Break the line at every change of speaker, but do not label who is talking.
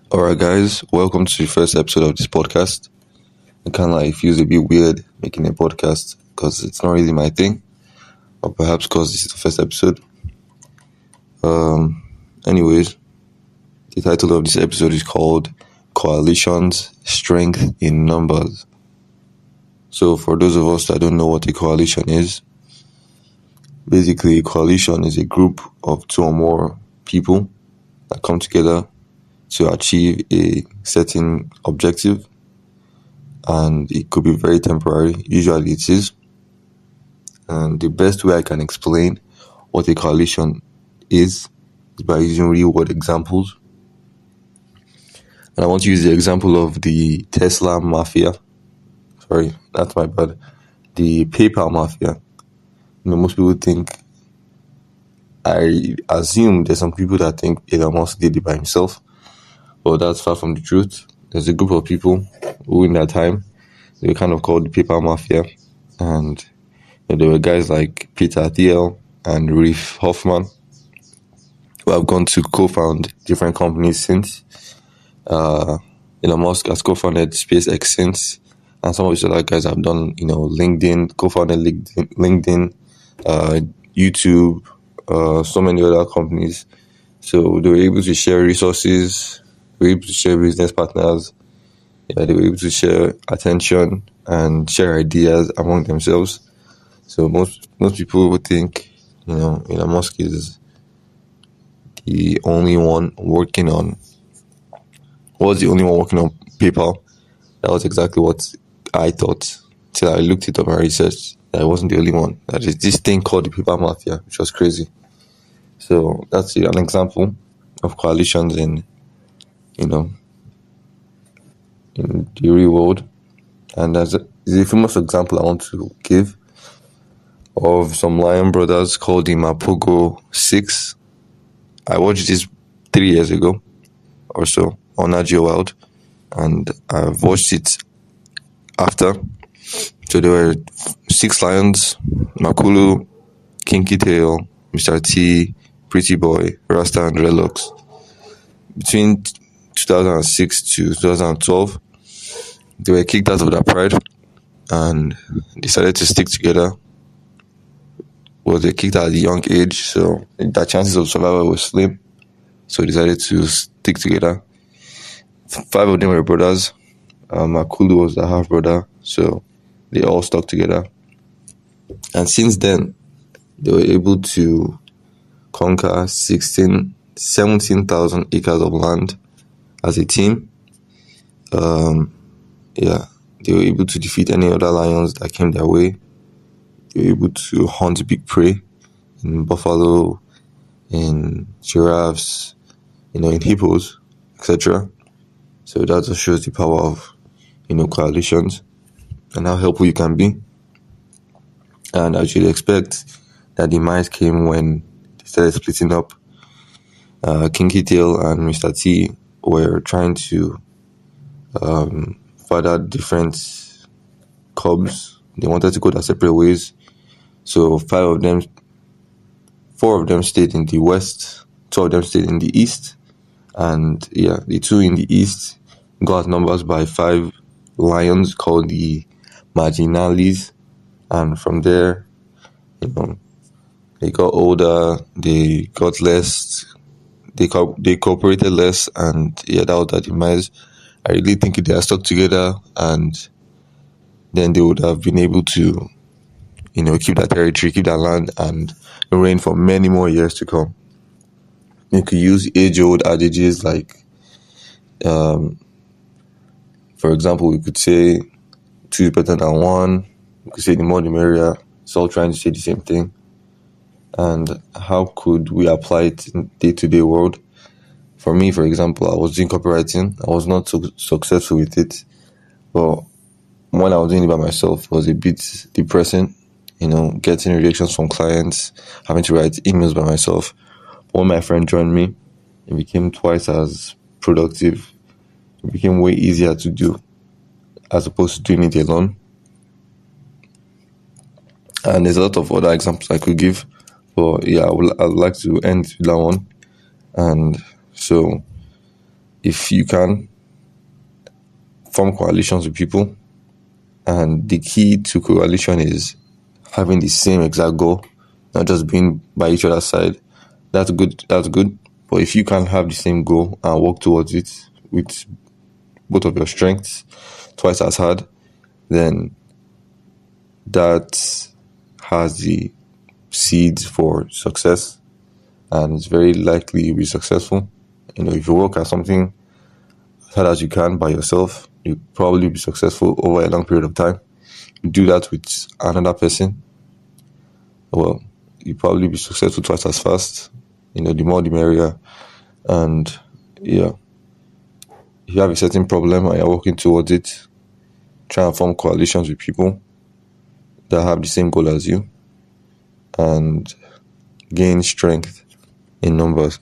Alright, guys, welcome to the first episode of this podcast. It kind of feels a bit weird making a podcast because it's not really my thing, or perhaps because this is the first episode. Anyways, the title of this episode is called Coalitions Strength in Numbers. So, for those of us that don't know what a coalition is, basically, a coalition is a group of two or more people that come together to achieve a certain objective, and it could be very temporary. Usually it is. And the best way I can explain what a coalition is by using real world examples. And I want to use the example of the Tesla mafia. Sorry, that's my bad. The PayPal mafia. Most people think, I assume there's some people that think Elon Musk did it by himself, but that's far from the truth. There's a group of people who, in that time, they were kind of called the PayPal mafia, and there were guys like Peter Thiel and Reef Hoffman who have gone to co-found different companies since. Elon Musk has co-founded SpaceX since, and some of these other guys have done, LinkedIn, co-founded LinkedIn, YouTube, so many other companies. So they were able to share resources, they were able to share business partners, they were able to share attention and share ideas among themselves. So most people would think, Elon Musk is the only one working on PayPal. That was exactly what I thought till I looked it up and researched that I wasn't the only one. That is this thing called the PayPal mafia, which was crazy. So that's an example of coalitions in the real world. And there's a famous example I want to give of some lion brothers called the Mapogo 6. I watched this 3 years ago or so on Nat Geo Wild, and I've watched it after. So there were 6 lions: Makulu, Kinky Tail, Mr. T, Pretty Boy, Rasta, and Dreadlocks. Between 2006 to 2012, they were kicked out of their pride and decided to stick together. Well, they kicked out at a young age, so their chances of survival were slim. So they decided to stick together. 5 of them were brothers. Makulu was the half brother, so they all stuck together. And since then, they were able to conquer 17,000 acres of land as a team. They were able to defeat any other lions that came their way. They were able to hunt big prey in buffalo, in giraffes, in hippos, etc. So that just shows the power of, coalitions and how helpful you can be. And I should expect that the mice came when they started splitting up. Kinky Tail and Mr. T were trying to father different cubs. They wanted to go their separate ways. So 4 of them stayed in the west, 2 of them stayed in the east. And the 2 in the east got numbers by 5 lions called the Marginalis. And from there, they got older, they got less, they cooperated less, and that was their demise. I really think if they had stuck together, and then they would have been able to, keep that territory, keep that land, and reign for many more years to come. You could use age-old adages like, for example, we could say 2 is better than 1. We could say the more the merrier. It's all trying to say the same thing. And how could we apply it in day-to-day world? For me, for example, I was doing copywriting. I was not so successful with it. But when I was doing it by myself, it was a bit depressing. Getting rejections from clients, having to write emails by myself. When my friend joined me, it became twice as productive. It became way easier to do as opposed to doing it alone. And there's a lot of other examples I could give, but I'd like to end with that one. And so if you can form coalitions with people, and the key to coalition is having the same exact goal, not just being by each other's side. That's good. But if you can have the same goal and work towards it with both of your strengths twice as hard, then that has the seeds for success, and it's very likely you'll be successful. If you work at something as hard as you can by yourself, you'll probably be successful over a long period of time. You do that with another person, well, you'll probably be successful twice as fast. The more the merrier. And yeah, if you have a certain problem and you're working towards it, try and form coalitions with people that have the same goal as you and gain strength in numbers.